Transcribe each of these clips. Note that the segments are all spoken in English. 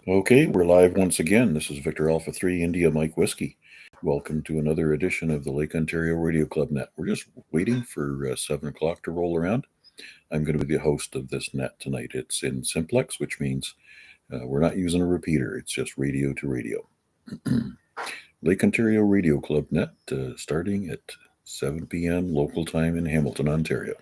Okay, we're live once again. This is Victor Alpha 3 India Mike Whiskey. Welcome to another edition of the Lake Ontario Radio Club Net. We're just waiting for 7 o'clock to roll around. I'm going to be the host of this net tonight. It's in simplex, which means we're not using a repeater. It's just radio to radio. Lake Ontario Radio Club Net starting at 7 p.m. local time in Hamilton, Ontario.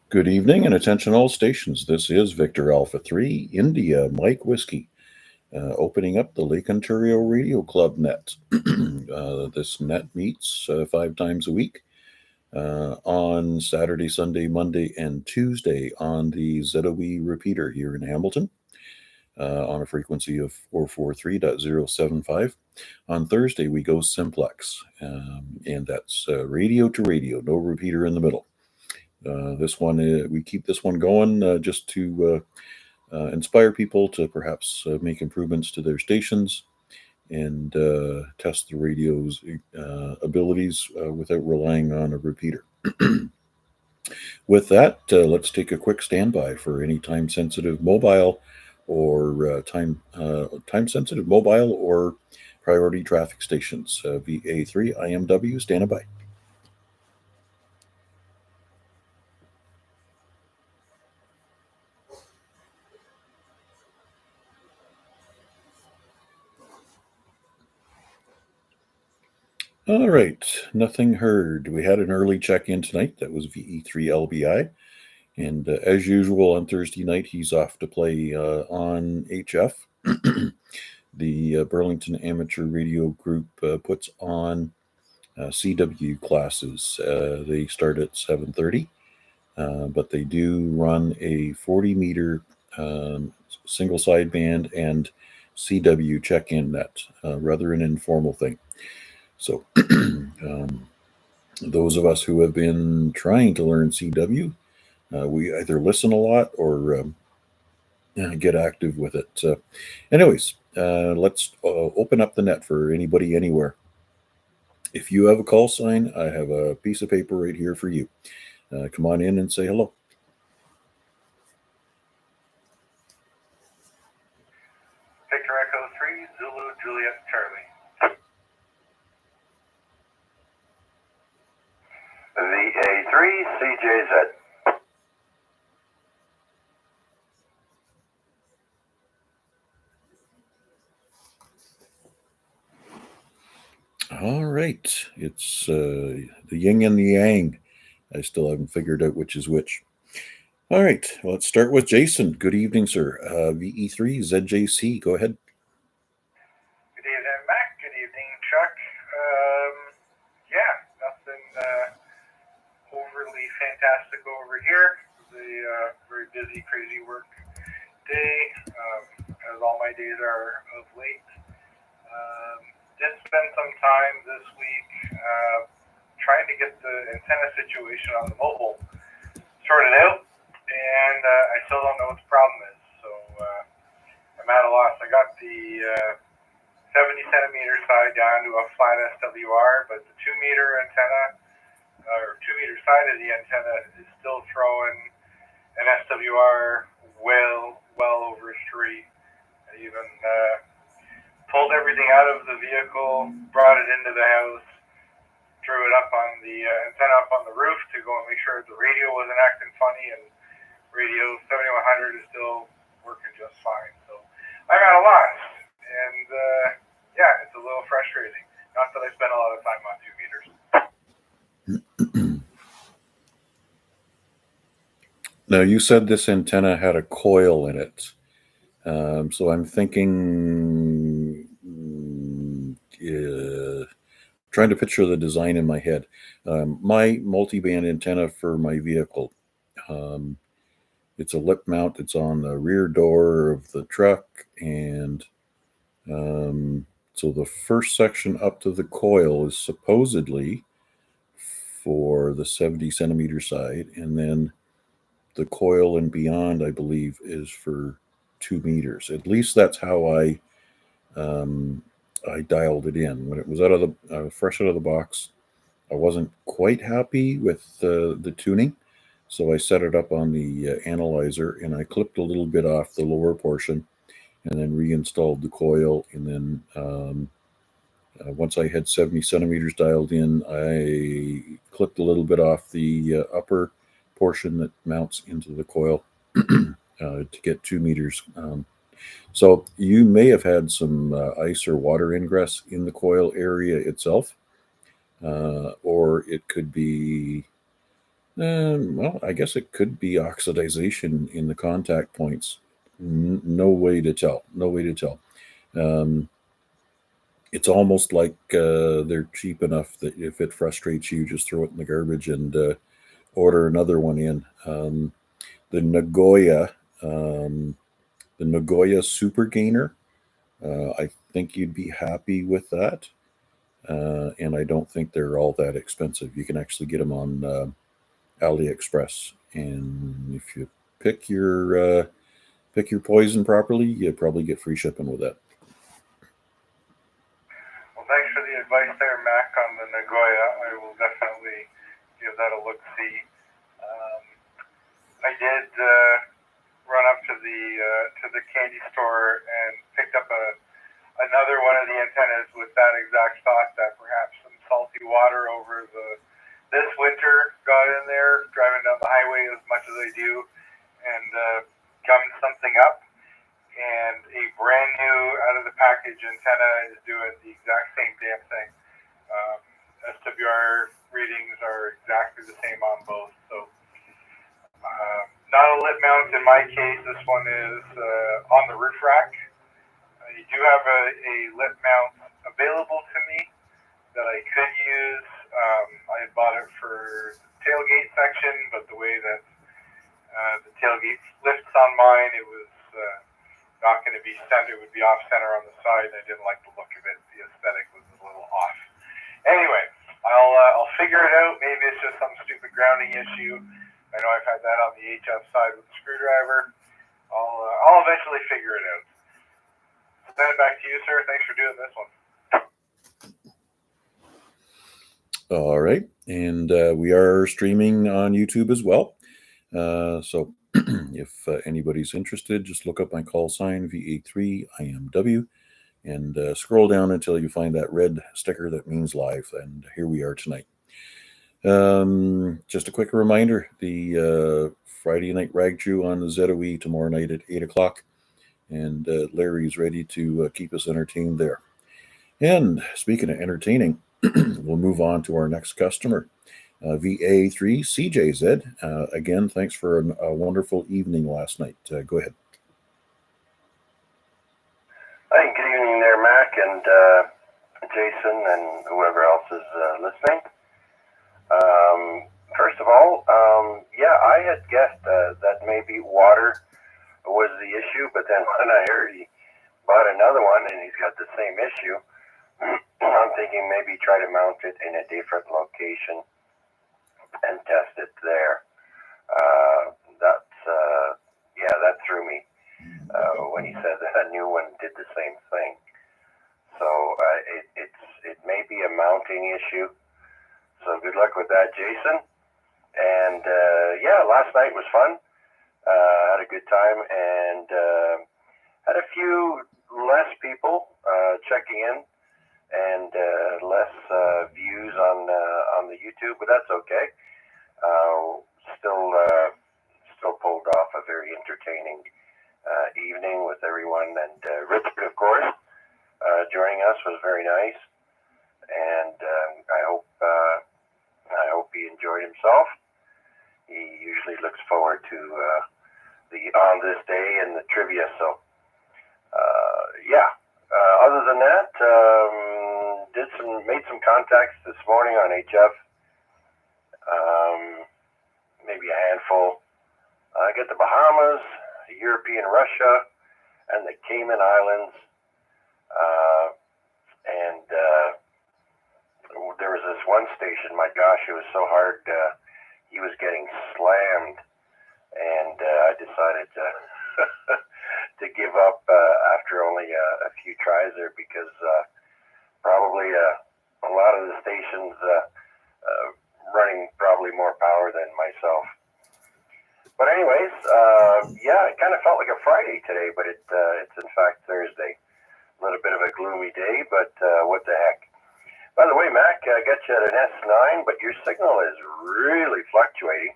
Good evening and attention all stations. This is Victor Alpha 3 India Mike Whiskey. Opening up the Lake Ontario Radio Club net. This net meets 5 times a week on Saturday, Sunday, Monday, and Tuesday on the ZOE repeater here in Hamilton on a frequency of 443.075. On Thursday, we go simplex, and that's radio to radio, no repeater in the middle. This one, we keep this one going just to inspire people to perhaps make improvements to their stations and test the radio's abilities without relying on a repeater. With that, let's take a quick standby for any time-sensitive mobile or time-sensitive mobile or priority traffic stations. VA3IMW, standing by. All right, nothing heard. We had an early check-in tonight. That was VE3LBI. And as usual, on Thursday night, he's off to play on HF. The Burlington Amateur Radio Group puts on CW classes. They start at 7:30, but they do run a 40-meter single sideband and CW check-in net, rather an informal thing. So those of us who have been trying to learn CW, we either listen a lot or get active with it. Anyways, let's open up the net for anybody anywhere. If you have a call sign, I have a piece of paper right here for you. Come on in and say hello. Victor Echo 3, Zulu Juliet Charlie. VA3 CJZ. All right, it's the yin and the yang. I still haven't figured out which is which. All right, well, let's start with Jason. Good evening, sir. VE3 ZJC, go ahead. Good evening, Mac. Good evening, Chuck. Yeah, nothing overly fantastic over here. It was a very busy, crazy work day, as all my days are of late. Did spend some time this week trying to get the antenna situation on the mobile sorted out, and I still don't know what the problem is. So I'm at a loss. I got the 70 centimeter side down to a flat SWR, but the 2 meter antenna, or 2 meter side of the antenna, is still throwing an SWR well over 3. I even pulled everything out of the vehicle, brought it into the house, threw it up on the antenna up on the roof to go and make sure the radio wasn't acting funny, and radio 7100 is still working just fine. So I'm at a loss, and yeah, it's a little frustrating. Not that I spent a lot of time on 2 meters. Now, you said this antenna had a coil in it. So I'm thinking, trying to picture the design in my head. My multi-band antenna for my vehicle, it's a lip mount. It's on the rear door of the truck, and so the first section up to the coil is supposedly for the 70 centimeter side, and then the coil and beyond, I believe, is for 2 meters. At least that's how I dialed it in when it was out of the fresh out of the box. I wasn't quite happy with the tuning, so I set it up on the analyzer, and I clipped a little bit off the lower portion, and then reinstalled the coil. And then once I had 70 centimeters dialed in, I clipped a little bit off the upper portion that mounts into the coil to get 2 meters. So you may have had some ice or water ingress in the coil area itself, or it could be, well, I guess it could be oxidization in the contact points. No way to tell. No way to tell. It's almost like they're cheap enough that if it frustrates you, just throw it in the garbage and order another one in. The Nagoya Super Gainer, I think you'd be happy with that. And I don't think they're all that expensive. You can actually get them on AliExpress, and if you pick your poison properly, you probably get free shipping with that. Well, thanks for the advice there, Mac, on the Nagoya. I will definitely give that a look-see. I did run up to the candy store and picked up another one of the antennas with that exact thought that perhaps some salty water over this winter got in there, driving down the highway as much as I do, and gummed something up. And a brand new out of the package antenna is doing the exact same damn thing. SWR readings are exactly the same on both. So not a lip mount in my case. This one is on the roof rack. You do have a lip mount available to me that I could use. I had bought it for the tailgate section, but the way that the tailgate lifts on mine, it was not going to be center. It would be off center on the side. I didn't like the look of it. The aesthetic was a little off. Anyway, I'll figure it out. Maybe it's just some stupid grounding issue. I know I've had that on the HF side with the screwdriver. I'll eventually figure it out. Send it back to you, sir. Thanks for doing this one. All right, and we are streaming on YouTube as well. So if anybody's interested, just look up my call sign, VA3IMW, and scroll down until you find that red sticker that means live. And here we are tonight. Just a quick reminder, the Friday night rag chew on the ZOE tomorrow night at 8 o'clock. And Larry's ready to keep us entertained there. And speaking of entertaining, we'll move on to our next customer, VA3CJZ. Again, thanks for a wonderful evening last night. Go ahead. Hi, good evening there, Mac and Jason and whoever else is listening. First of all, yeah, I had guessed that maybe water was the issue, but then when I heard he bought another one and he's got the same issue, I'm thinking maybe try to mount it in a different location and test it there. Yeah, that threw me when he said that a new one did the same thing. So it may be a mounting issue. So good luck with that, Jason. And yeah, last night was fun. Had a good time and had a few less people checking in and less views on the YouTube, but that's okay. Still pulled off a very entertaining evening with everyone, and Richard, of course, joining us was very nice, and I hope he enjoyed himself. He usually looks forward to the on this day and the trivia. So yeah. Other than that, made some contacts this morning on HF. Maybe a handful. I got the Bahamas, European Russia, and the Cayman Islands. And there was this one station, my gosh, it was so hard. He was getting slammed, and I decided to to give up after only a few tries there, because probably a lot of the stations running probably more power than myself. But anyways, yeah, it kind of felt like a Friday today, but it's in fact Thursday. A little bit of a gloomy day, but what the heck. By the way, Mac, I got you at an S9, but your signal is really fluctuating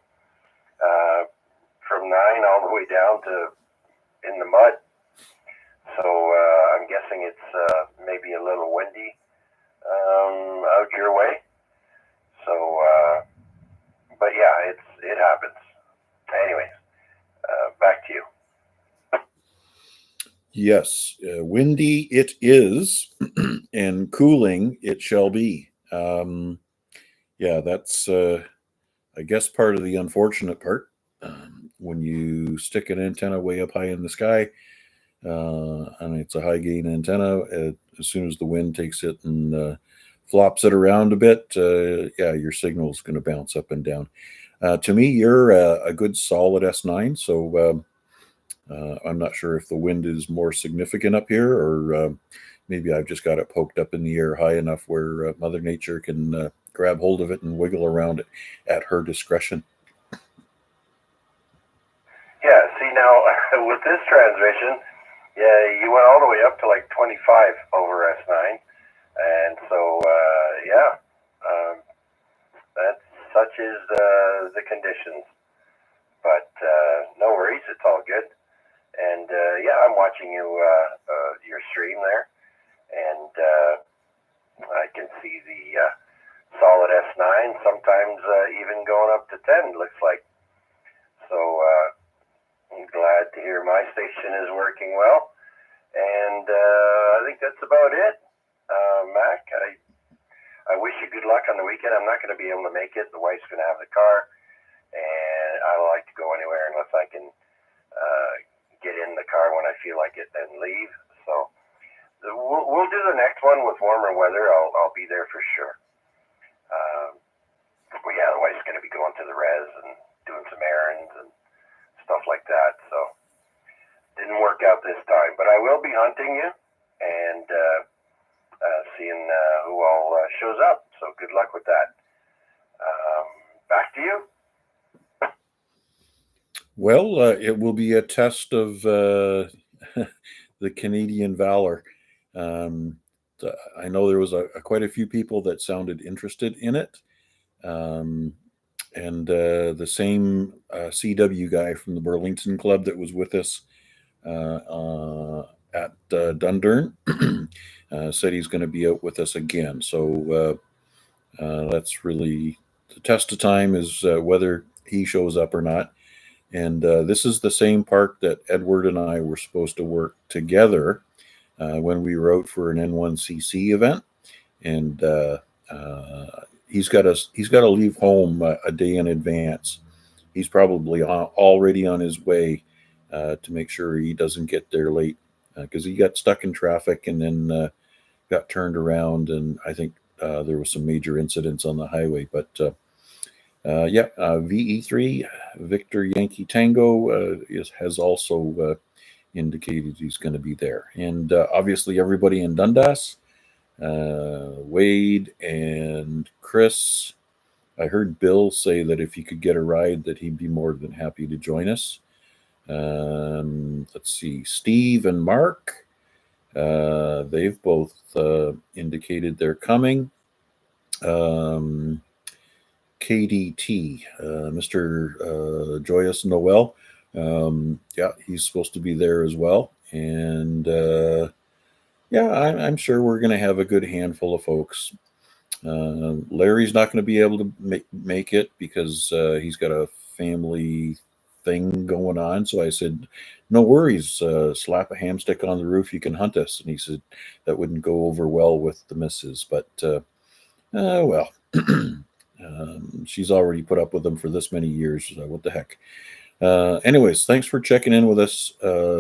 from 9 all the way down to in the mud. So I'm guessing it's maybe a little windy out your way. So, but yeah, it happens. Anyways, back to you. Yes, windy it is, and cooling it shall be. Yeah, that's, I guess, part of the unfortunate part. When you stick an antenna way up high in the sky, and it's a high gain antenna, as soon as the wind takes it and flops it around a bit, yeah, your signal is going to bounce up and down. To me, you're a good solid S9, so I'm not sure if the wind is more significant up here, or maybe I've just got it poked up in the air high enough where Mother Nature can grab hold of it and wiggle around it at her discretion. Yeah, see now, with this transmission, yeah, you went all the way up to like 25 over S9, and so, yeah, that's such is the conditions. But no worries, it's all good. And yeah, I'm watching your stream there, and I can see the solid S9, sometimes even going up to 10, looks like. So I'm glad to hear my station is working well, and I think that's about it. Mac, I wish you good luck on the weekend. I'm not going to be able to make it. The wife's going to have the car, and I don't like to go anywhere unless I can get in the car when I feel like it and leave. So we'll do the next one with warmer weather. I'll be there for sure. Well, yeah, the wife's going to be going to the res and doing some errands and stuff like that. So didn't work out this time, but I will be hunting you and seeing who all shows up. So good luck with that. Back to you. Well, it will be a test of the Canadian valor. I know there was quite a few people that sounded interested in it. And the same CW guy from the Burlington Club that was with us at Dundurn said he's going to be out with us again. So that's really the test of time, is whether he shows up or not. And this is the same park that Edward and I were supposed to work together when we were out for an N1CC event. And he's got to leave home a day in advance. He's probably already on his way to make sure he doesn't get there late, because he got stuck in traffic and then got turned around. And I think there was some major incidents on the highway. But yeah, VE3 Victor Yankee Tango has also indicated he's going to be there. And obviously everybody in Dundas, Wade and Chris. I heard Bill say that if he could get a ride, that he'd be more than happy to join us. Let's see, Steve and Mark, they've both indicated they're coming. KDT, Mr. Joyous Noel, yeah, he's supposed to be there as well. And yeah, I'm sure we're going to have a good handful of folks. Larry's not going to be able to make it because he's got a family thing going on. So I said, no worries, slap a hamstick on the roof, you can hunt us. And he said that wouldn't go over well with the missus. But well, she's already put up with them for this many years. What the heck? Anyways, thanks for checking in with us,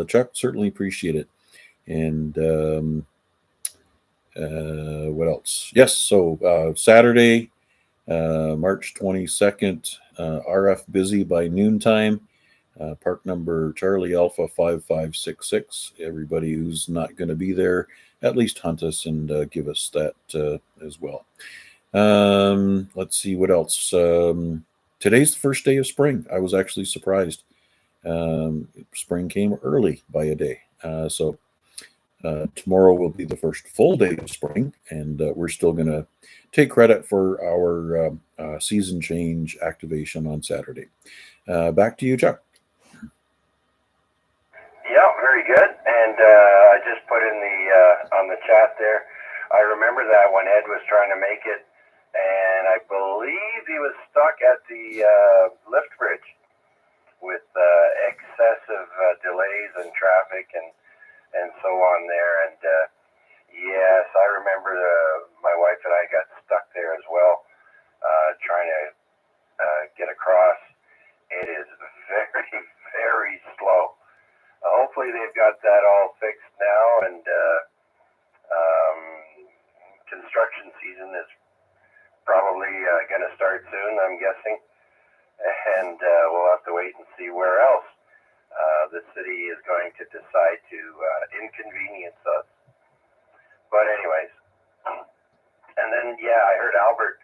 Chuck. Certainly appreciate it. And What else? Yes, so Saturday, March 22nd, RF busy by noontime. Park number Charlie Alpha 5566. Everybody who's not going to be there, at least hunt us and give us that as well. Let's see what else. Today's the first day of spring. I was actually surprised. Spring came early by a day. So tomorrow will be the first full day of spring, and we're still going to take credit for our season change activation on Saturday. Back to you, Chuck. Yeah, very good. And I just put in the on the chat there. I remember that when Ed was trying to make it, and I believe he was stuck at the lift bridge with excessive delays and traffic and so on there. And yes, I remember my wife and I got stuck there as well, trying to get across. It is very, very slow. Hopefully they've got that all fixed now, and construction season is probably going to start soon, I'm guessing, and we'll have to wait and see where else the city is going to decide to inconvenience us. But anyways, and then, yeah, I heard Albert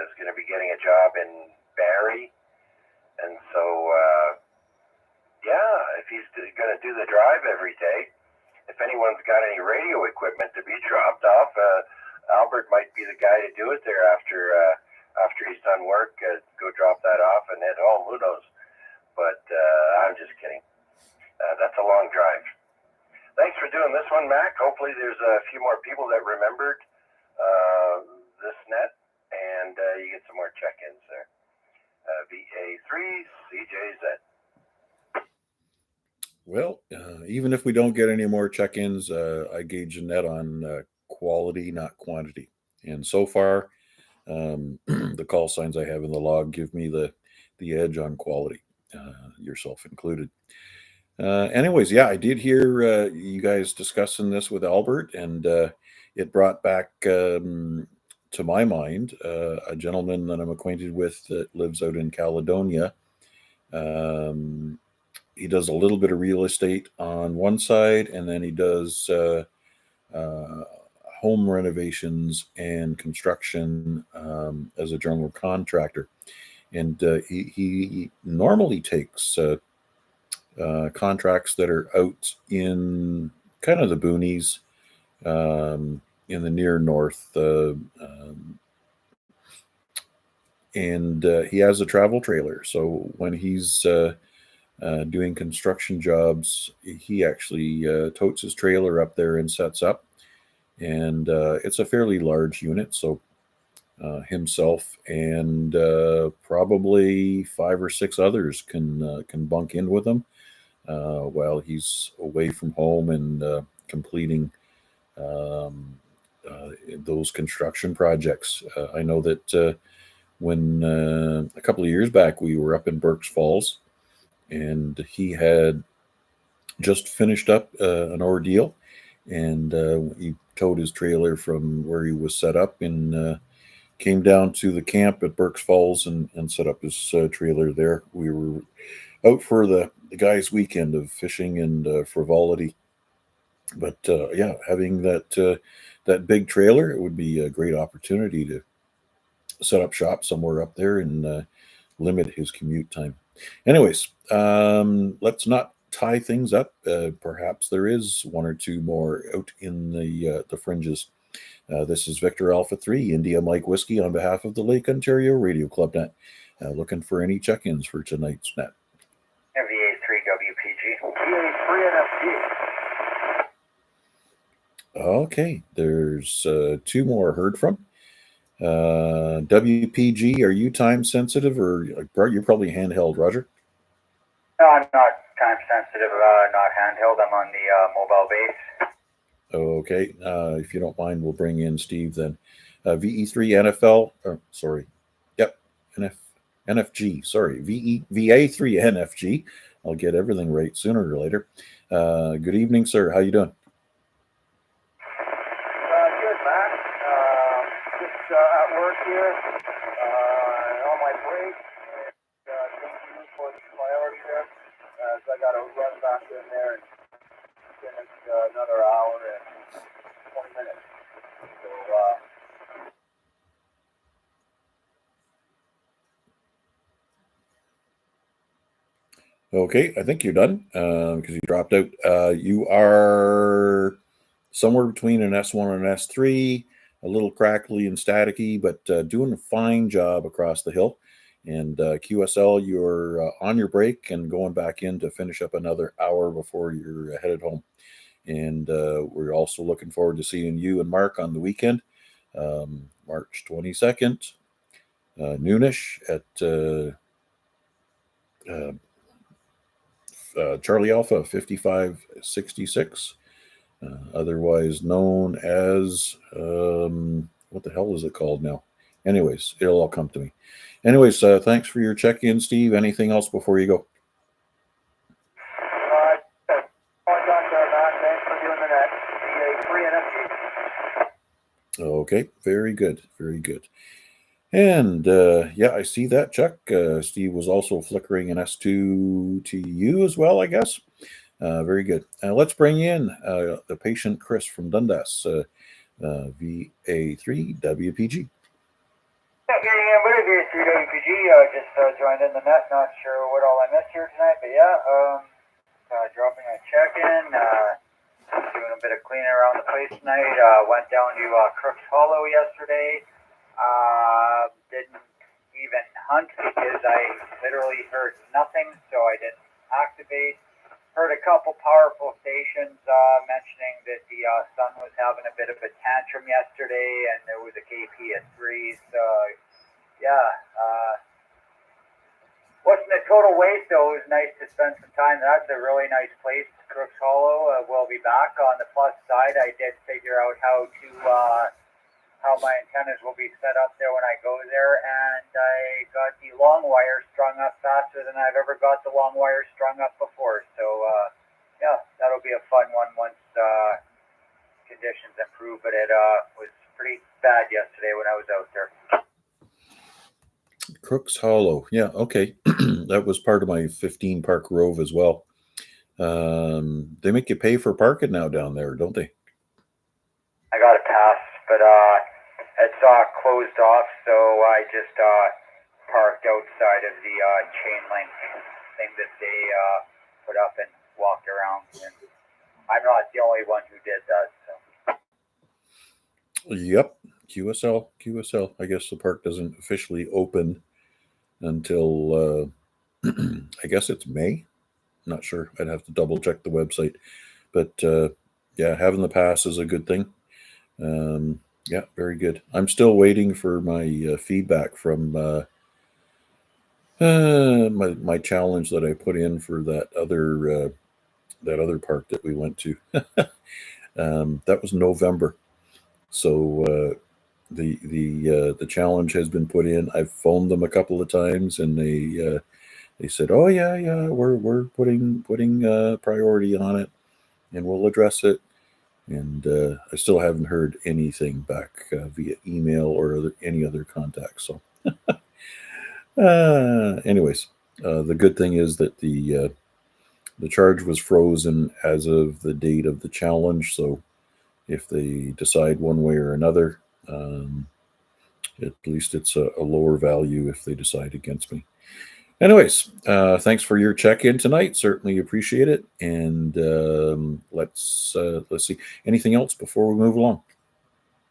is going to be getting a job in Barrie, and so yeah, if he's going to do the drive every day, if anyone's got any radio equipment to be dropped off, Albert might be the guy to do it there after he's done work. Go drop that off and head home. Who knows? But I'm just kidding. That's a long drive. Thanks for doing this one, Mac. Hopefully there's a few more people that remembered this net, and you get some more check-ins there. VA3CJZ. Well, even if we don't get any more check-ins, I gauge a net on quality, not quantity. And so far, the call signs I have in the log give me the edge on quality, yourself included. Anyways, yeah, I did hear you guys discussing this with Albert, and it brought back to my mind a gentleman that I'm acquainted with that lives out in Caledonia. He does a little bit of real estate on one side, and then he does home renovations and construction as a general contractor. And he normally takes contracts that are out in kind of the boonies, in the near north. And he has a travel trailer. So when he's doing construction jobs, he actually totes his trailer up there and sets up. And it's a fairly large unit. So himself and probably 5 or 6 others can bunk in with him while he's away from home and completing those construction projects. I know that when a couple of years back we were up in Burk's Falls, and he had just finished up an ordeal, and he towed his trailer from where he was set up and came down to the camp at Burk's Falls and set up his trailer there. We were out for the guys' weekend of fishing and frivolity. But yeah, having that big trailer, it would be a great opportunity to set up shop somewhere up there and limit his commute time. Anyways, let's not tie things up. Perhaps there is 1 or 2 more out in the fringes. This is Victor Alpha 3, India Mike Whiskey, on behalf of the Lake Ontario Radio Club Net. Looking for any check-ins for tonight's net. VA3WPG. VA3NFG. Okay, there's 2 more heard from. WPG, are you time sensitive, or you're probably handheld, Roger? No, I'm not time sensitive, not handheld. I'm on the mobile base. Okay, if you don't mind, we'll bring in Steve then. VE3 NFL, sorry, yep, NFG, sorry, VA3 NFG. I'll get everything right sooner or later. Good evening, sir. How you doing? gas in there, and finished another hour and 20 minutes. So, Okay, I think you're done because you dropped out. You are somewhere between an S1 and an S3, a little crackly and staticky, but doing a fine job across the hill. And QSL, you're on your break and going back in to finish up another hour before you're headed home. And we're also looking forward to seeing you and Mark on the weekend, March 22nd, noonish at Charlie Alpha 5566, otherwise known as, what the hell is it called now? Anyways, it'll all come to me. Anyways, thanks for your check-in, Steve. Anything else before you go? Thanks for doing that. VA3 and Okay, very good, very good. And yeah, I see that, Chuck. Steve was also flickering an S2 to you as well, I guess. Very good. Let's bring in the patient Chris from Dundas, VA3WPG. Yeah, what it is, VA3WPG. Just joined in the net. Not sure what all I missed here tonight, but yeah, dropping a check-in. Doing a bit of cleaning around the place tonight. Went down to Crooks Hollow yesterday. Didn't even hunt because I literally heard nothing, so I didn't activate. Heard a couple powerful stations mentioning that the sun was having a bit of a tantrum yesterday, and there was a KP at 3. So yeah, wasn't a total waste though. It was nice to spend some time. That's a really nice place, Crooks Hollow. We'll be back. On the plus side, I did figure out how my antennas will be set up there when I go there, and I got the long wire strung up faster than I've ever got the long wire strung up before. So yeah, that'll be a fun one once conditions improve. But it was pretty bad yesterday when I was out there. Crooks Hollow. Yeah, okay. That was part of my 15 Park Rove as well. They make you pay for parking now down there, don't they? I got a pass, but it's closed off, so I just parked outside of the chain link thing that they put up and walked around. And I'm not the only one who did that. So. Yep, QSL. I guess the park doesn't officially open until I guess it's May. Not sure. I'd have to double check the website. But yeah, having the pass is a good thing. Yeah, very good. I'm still waiting for my feedback from my challenge that I put in for that other park that we went to. That was November. So the challenge has been put in. I've phoned them a couple of times, and they said, "Oh yeah, we're putting priority on it, and we'll address it." And I still haven't heard anything back via email or any other contact. So, anyways, the good thing is that the charge was frozen as of the date of the challenge. So, if they decide one way or another, at least it's a lower value if they decide against me. Anyways, thanks for your check-in tonight. Certainly appreciate it. And let's see. Anything else before we move along?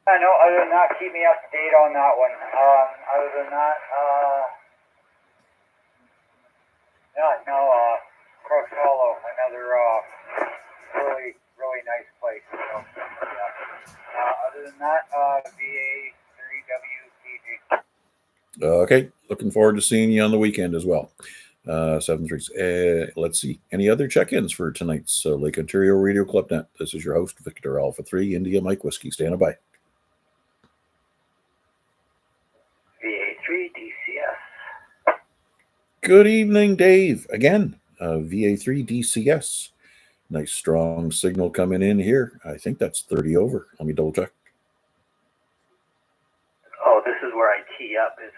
No, other than that, keep me up to date on that one. Other than that, yeah, no, Crooks Hollow, another really nice place. So, yeah. Other than that, VA3WPG. Okay, looking forward to seeing you on the weekend as well. 7-3. Let's see. Any other check-ins for tonight's Lake Ontario Radio Club Net? This is your host, Victor Alpha 3, India Mike Whiskey. Stand by. VA3 DCS. Good evening, Dave. Again, VA3 DCS. Nice strong signal coming in here. I think that's 30 over. Let me double check. Oh, this is where I tee up, isn't it?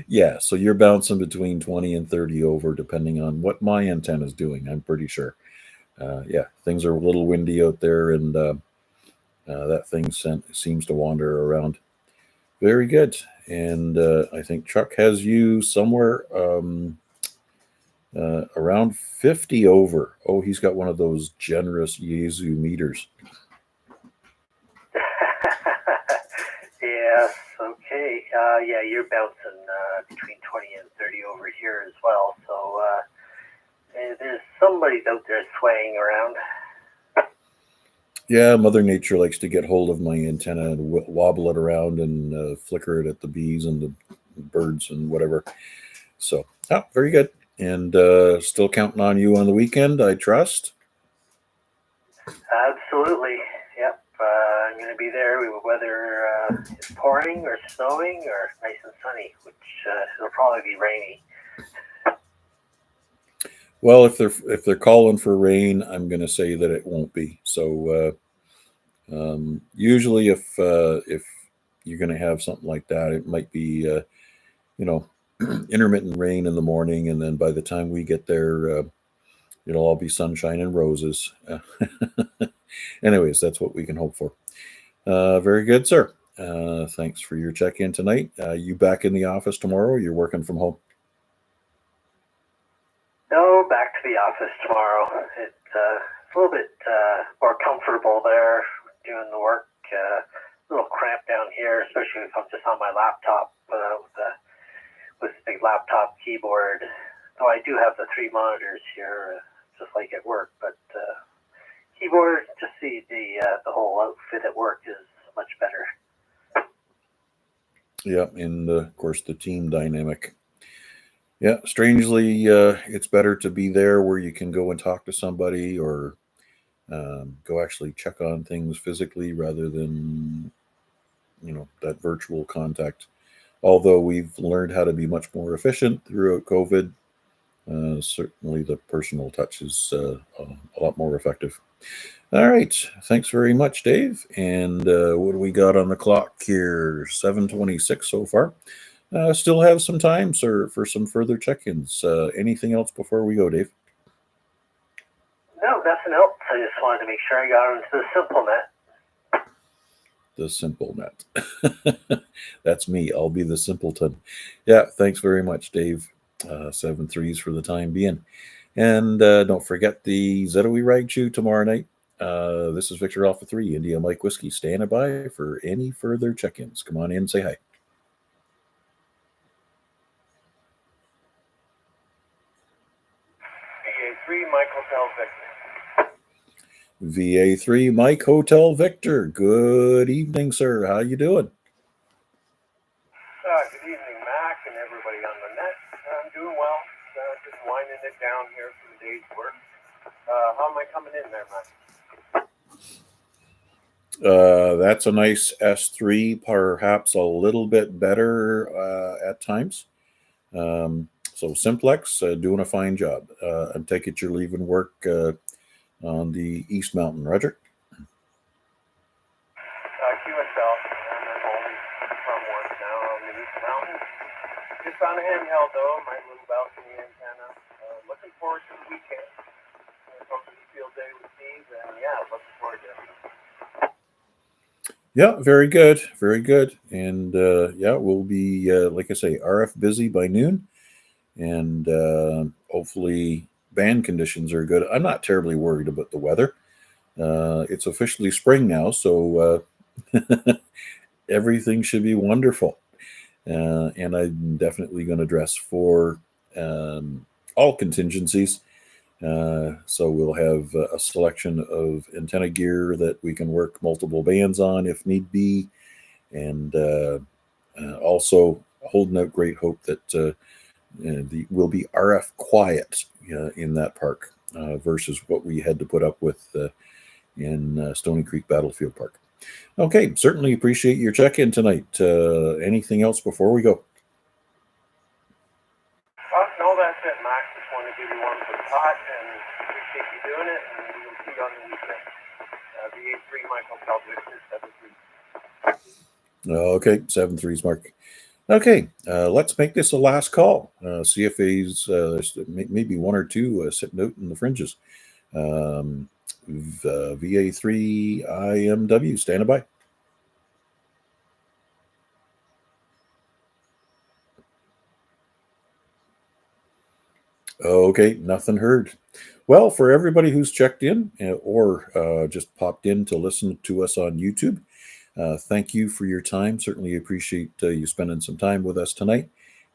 Yeah, so you're bouncing between 20 and 30 over, depending on what my antenna is doing, I'm pretty sure. Yeah, things are a little windy out there, and that thing seems to wander around. Very good. And I think Chuck has you somewhere around 50 over. Oh, he's got one of those generous Yaesu meters. Yes, okay. Yeah, you're bouncing between 20 and 30 over here as well. So there's somebody's out there swaying around. Yeah, Mother Nature likes to get hold of my antenna and wobble it around and flicker it at the bees and the birds and whatever. So, oh, very good. And still counting on you on the weekend, I trust. Absolutely. Yep. I'm going to be there. Whether it's pouring or snowing or nice and sunny, which it'll probably be rainy. Well, if they're calling for rain, I'm going to say that it won't be. So usually, if you're going to have something like that, it might be intermittent rain in the morning, and then by the time we get there, it'll all be sunshine and roses. Anyways, that's what we can hope for. Very good, sir. Thanks for your check-in tonight. You back in the office tomorrow? You're working from home? No, back to the office tomorrow. It's a little bit more comfortable there doing the work. A little cramped down here, especially if I'm just on my laptop with the big laptop keyboard. So I do have the 3 monitors here, just like at work, but keyboard, just the whole outfit at work is much better. Yeah, and of course the team dynamic. Yeah, strangely, it's better to be there where you can go and talk to somebody or go actually check on things physically rather than that virtual contact. Although we've learned how to be much more efficient throughout COVID, certainly the personal touch is a lot more effective. All right. Thanks very much, Dave. And what do we got on the clock here? 7:26 so far. Still have some time, sir, for some further check-ins. Anything else before we go, Dave? No, nothing else. I just wanted to make sure I got into the simple net. The simple net. That's me. I'll be the simpleton. Yeah, thanks very much, Dave. 7 3s for the time being. And don't forget the ZOE Rag Chew tomorrow night. This is Victor Alpha 3, India Mike Whiskey, standing by for any further check-ins. Come on in, say hi. VA3 Mike Hotel Victor. VA3 Mike Hotel Victor. Good evening, sir. How you doing? Good evening, Mac, and everybody on the net. I'm doing well. Just winding it down here for the day's work. How am I coming in there, Mac? That's a nice S3, perhaps a little bit better at times. So simplex, doing a fine job. I take it you're leaving work on the East Mountain, Roger? QSL, and I'm home from work now on the East Mountain. Just on a handheld though, my little balcony antenna. Looking forward to the weekend. Company field day with Steve, and yeah, looking forward to it. Yeah, very good. Very good. And yeah, we'll be, like I say, RF busy by noon. And hopefully band conditions are good. I'm not terribly worried about the weather. It's officially spring now, so everything should be wonderful. And I'm definitely going to dress for all contingencies. So we'll have a selection of antenna gear that we can work multiple bands on if need be. And also holding out great hope that will be RF quiet in that park versus what we had to put up with in Stony Creek Battlefield Park. Okay, certainly appreciate your check-in tonight. Anything else before we go? No, that's it, Max. Just want to give you one for the pot, and appreciate you doing it, and we'll see you on the weekend. VA3 Michael Calvin, 7-3. Okay, 7 3s, Mark. Okay, let's make this a last call. CFA's, there's maybe one or two sitting out in the fringes. VA3IMW, standing by. Okay, nothing heard. Well, for everybody who's checked in or just popped in to listen to us on YouTube, thank you for your time. Certainly appreciate you spending some time with us tonight.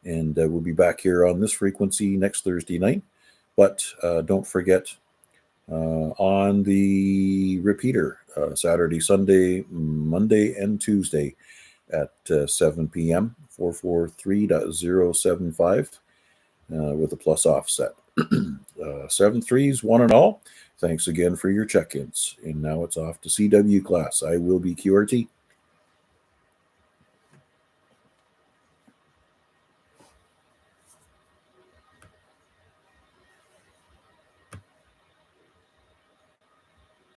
And we'll be back here on this frequency next Thursday night. But don't forget, on the repeater, Saturday, Sunday, Monday, and Tuesday at 7 p.m., 443.075 with a plus offset. 7-3s, one and all. Thanks again for your check-ins. And now it's off to CW class. I will be QRT.